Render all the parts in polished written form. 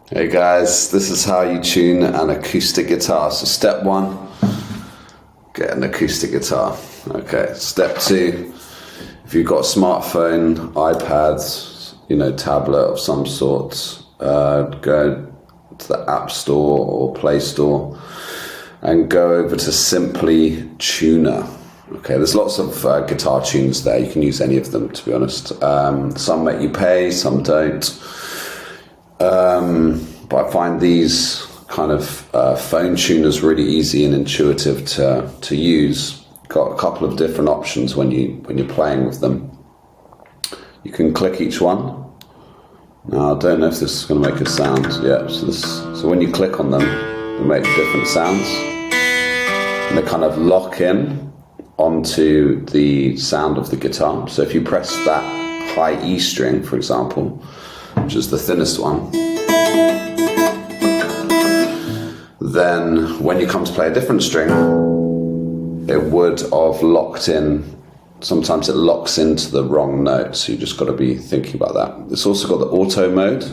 Hey guys, this is how you tune an acoustic guitar. So step one, get an acoustic guitar. Okay, step two, if you've got a smartphone, iPad, tablet of some sort, go to the App Store or Play Store and go over to Simply Tuner. Okay, there's lots of guitar tuners there. You can use any of them, to be honest. Some make you pay, some don't. But I find these kind of phone tuners really easy and intuitive to use. Got a couple of different options when you're playing with them. You can click each one. Now I don't know if this is going to make a sound. Yeah, so when you click on them, they make different sounds, and they kind of lock in onto the sound of the guitar. So if you press that high E string, for example, which is the thinnest one, then when you come to play a different string, it would have locked in. Sometimes it locks into the wrong note, so you just got to be thinking about that. It's also got the auto mode,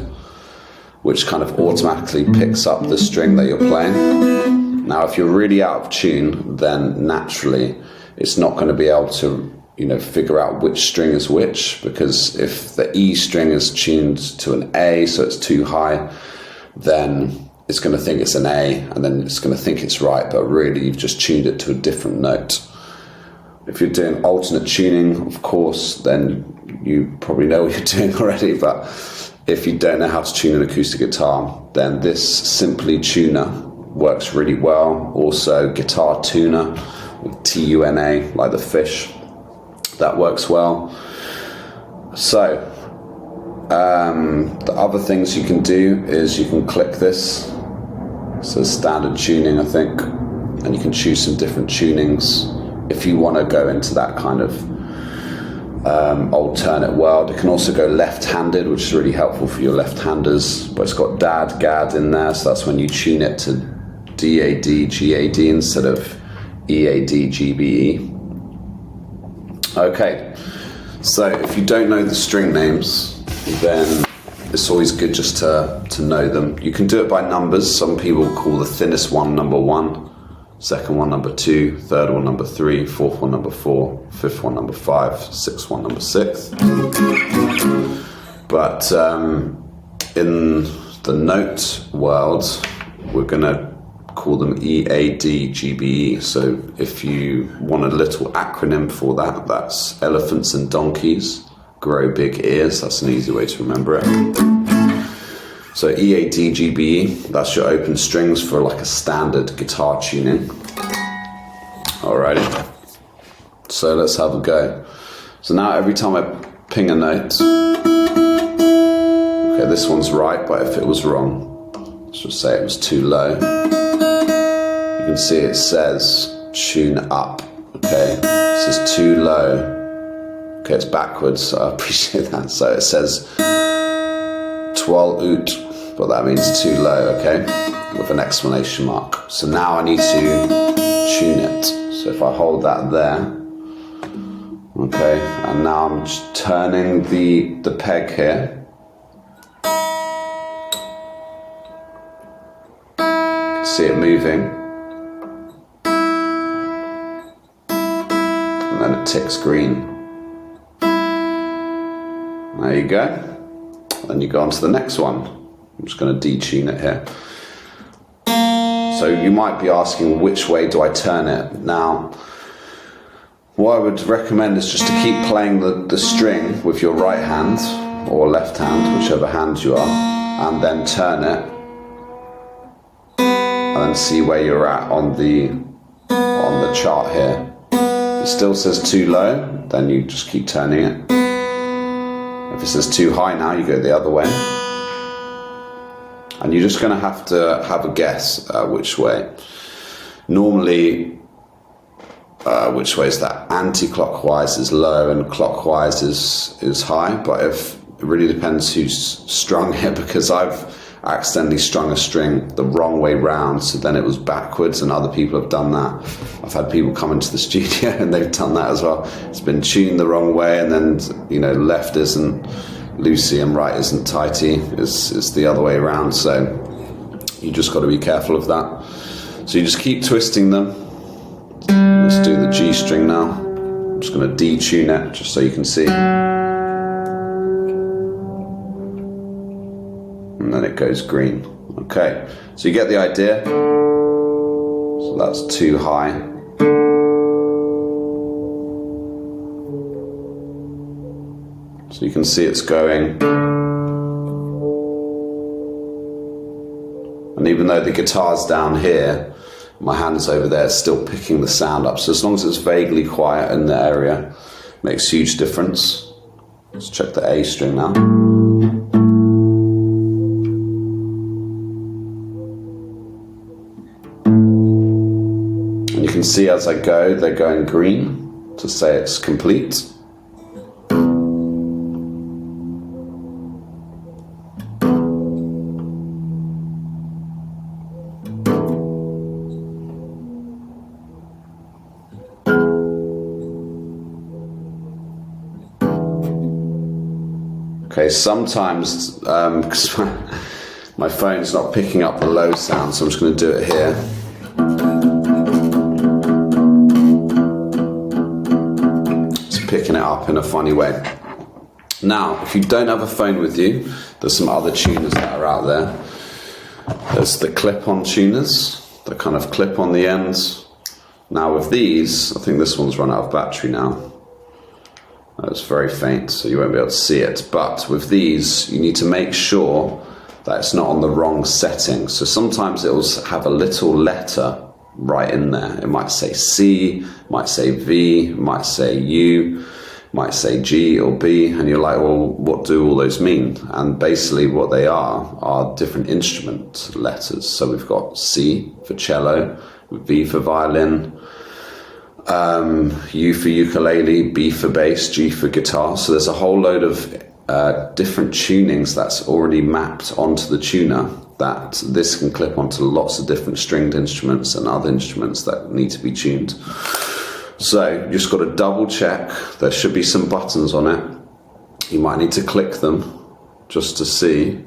which kind of automatically picks up the string that you're playing. Now, if you're really out of tune, then naturally it's not going to be able to figure out which string is which, because if the E string is tuned to an A, so it's too high, then it's going to think it's an A, and then it's going to think it's right, but really you've just tuned it to a different note. If you're doing alternate tuning, of course, then you probably know what you're doing already, but if you don't know how to tune an acoustic guitar, then this Simply Tuner works really well. Also, Guitar Tuner, T-U-N-A, like the fish, that works well. So the other things you can do is you can click this. So standard tuning, I think, and you can choose some different tunings if you want to go into that kind of alternate world. It can also go left-handed, which is really helpful for your left-handers, but it's got DAD, GAD in there, so that's when you tune it to DAD, GAD instead of EAD, GBE. Okay, so if you don't know the string names, then it's always good just to know them. You can do it by numbers. Some people call the thinnest one number 1, second one number 2, third one number 3, fourth one number 4, fifth one number 5, sixth one number 6. But in the note world, we're going to call them EAD, GBE. So if you want a little acronym for that, that's elephants and donkeys grow big ears. That's an easy way to remember it. So EAD, GBE, that's your open strings for like a standard guitar tuning. Alrighty, so let's have a go. So now every time I ping a note, okay, this one's right, but if it was wrong, let's just say it was too low, you can see it says tune up, okay? It says too low. Okay, it's backwards, so I appreciate that. So it says 12 oot, but that means too low, okay? With an exclamation mark. So now I need to tune it. So if I hold that there, okay, and now I'm just turning the peg here. You can see it moving. And then it ticks green. There you go. Then you go on to the next one. I'm just going to detune it here. So you might be asking, which way do I turn it? Now, what I would recommend is just to keep playing the string with your right hand or left hand, whichever hand you are, and then turn it, and then see where you're at on the chart here. If it still says too low, then you just keep turning it. If it says too high now, you go the other way. And you're just going to have a guess which way. Normally, which way is that? Anti-clockwise is low and clockwise is high, but it really depends who's strung it, because I've accidentally strung a string the wrong way round, so then it was backwards, and other people have done that. I've had people come into the studio and they've done that as well. It's been tuned the wrong way, and then left isn't loosey and right isn't tighty. It's the other way around, so you just got to be careful of that. So you just keep twisting them. Let's do the G string now. I'm just going to detune it just so you can see. And then it goes green. Okay, so you get the idea. So that's too high. So you can see it's going. And even though the guitar's down here, my hand's over there, still picking the sound up. So as long as it's vaguely quiet in the area, makes a huge difference. Let's check the A string now. And you can see as I go, they're going green to say it's complete. Okay, sometimes, because my phone's not picking up the low sound, so I'm just going to do it here. It's picking it up in a funny way. Now, if you don't have a phone with you, there's some other tuners that are out there. There's the clip-on tuners that kind of clip on the ends. Now with these, I think this one's run out of battery now. It's very faint, so you won't be able to see it. But with these, you need to make sure that it's not on the wrong setting. So sometimes it will have a little letter right in there. It might say C, it might say V, it might say U, it might say G or B, and you're like, well, what do all those mean? And basically what they are different instrument letters. So we've got C for cello, V for violin, U for ukulele, B for bass, G for guitar. So there's a whole load of different tunings that's already mapped onto the tuner that this can clip onto lots of different stringed instruments and other instruments that need to be tuned. So you just got to double check. There should be some buttons on it. You might need to click them just to see.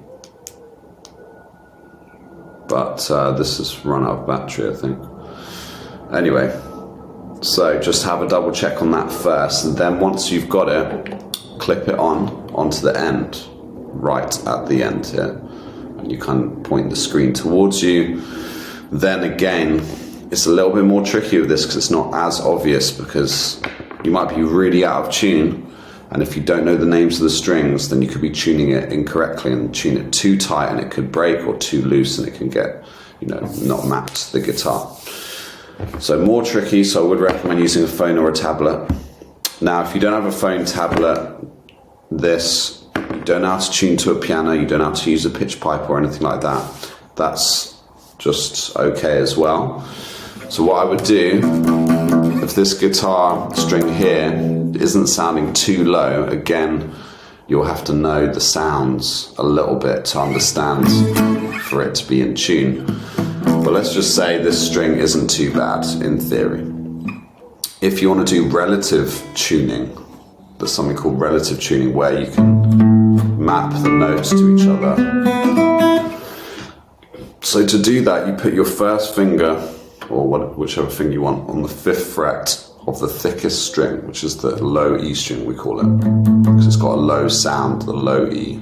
But this has run out of battery, I think. Anyway. So just have a double check on that first, and then once you've got it, clip it onto the end, right at the end here. And you can point the screen towards you. Then again, it's a little bit more tricky with this because it's not as obvious, because you might be really out of tune, and if you don't know the names of the strings, then you could be tuning it incorrectly and tune it too tight and it could break, or too loose and it can get, not mapped to the guitar. So more tricky, so I would recommend using a phone or a tablet. Now, if you don't have a phone, tablet, you don't know how to tune to a piano, you don't know how to use a pitch pipe or anything like that, that's just okay as well. So what I would do, if this guitar string here isn't sounding too low, again, you'll have to know the sounds a little bit to understand for it to be in tune. But let's just say this string isn't too bad in theory. If you want to do relative tuning, there's something called relative tuning where you can map the notes to each other. So to do that, you put your first finger, or whichever finger you want, on the 5th fret of the thickest string, which is the low E string, we call it, because it's got a low sound, the low E.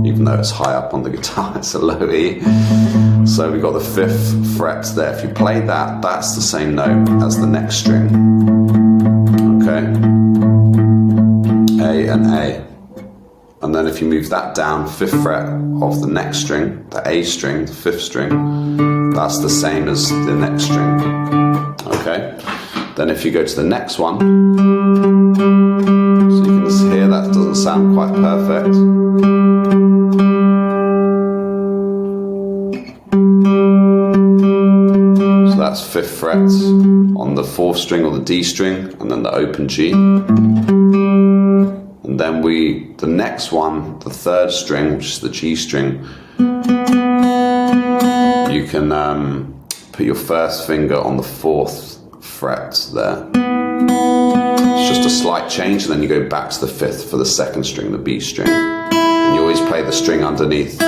Even though it's high up on the guitar, it's a low E. So we've got the 5th fret there. If you play that, that's the same note as the next string. Okay? A and A. And then if you move that down, 5th fret of the next string, the A string, the 5th string, that's the same as the next string. Okay? Then if you go to the next one, so you can hear that doesn't sound quite perfect. So that's 5th fret on the 4th string or the D string, and then the open G. And then the next one, the 3rd string, which is the G string, you can put your first finger on the 4th fret there. It's just a slight change, and then you go back to the 5th for the 2nd string, the B string. always play the string underneath.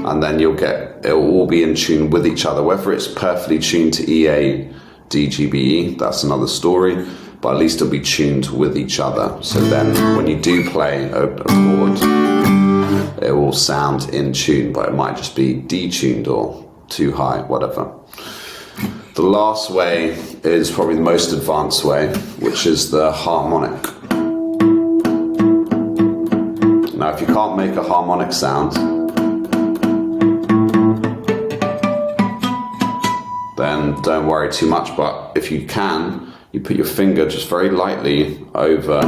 And then you'll get, it will all be in tune with each other. Whether it's perfectly tuned to E, A, D, G, B, E, that's another story, but at least it'll be tuned with each other. So then when you do play a chord, it will sound in tune, but it might just be detuned or too high, whatever. The last way is probably the most advanced way, which is the harmonic. Now, if you can't make a harmonic sound, then don't worry too much, but if you can, you put your finger just very lightly over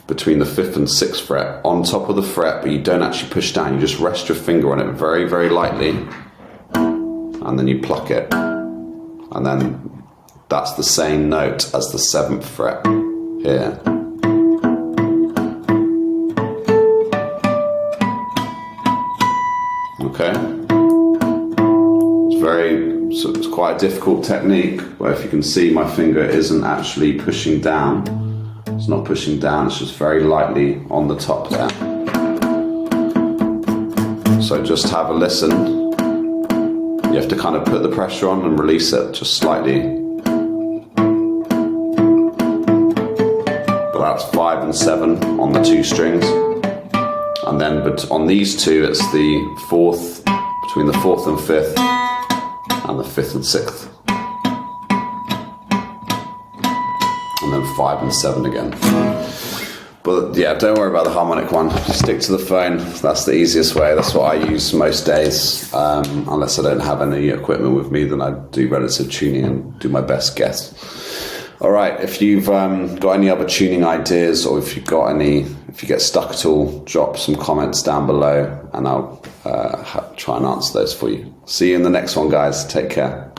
between the 5th and 6th fret on top of the fret, but you don't actually push down, you just rest your finger on it very, very lightly, and then you pluck it, and then that's the same note as the 7th fret here. Okay? So it's quite a difficult technique, but if you can see, my finger isn't actually pushing down. It's not pushing down, it's just very lightly on the top there. So just have a listen. You have to kind of put the pressure on and release it just slightly. But that's 5 and 7 on the 2 strings. And then on these two, it's the 4th, between the 4th and 5th, and the 5th and 6th, and then 5 and 7 again. But yeah, don't worry about the harmonic one, just stick to the phone. That's the easiest way. That's what I use most days, unless I don't have any equipment with me, then I do relative tuning and do my best guess. Alright, if you've got any other tuning ideas, or if you get stuck at all, drop some comments down below and I'll try and answer those for you. See you in the next one, guys. Take care.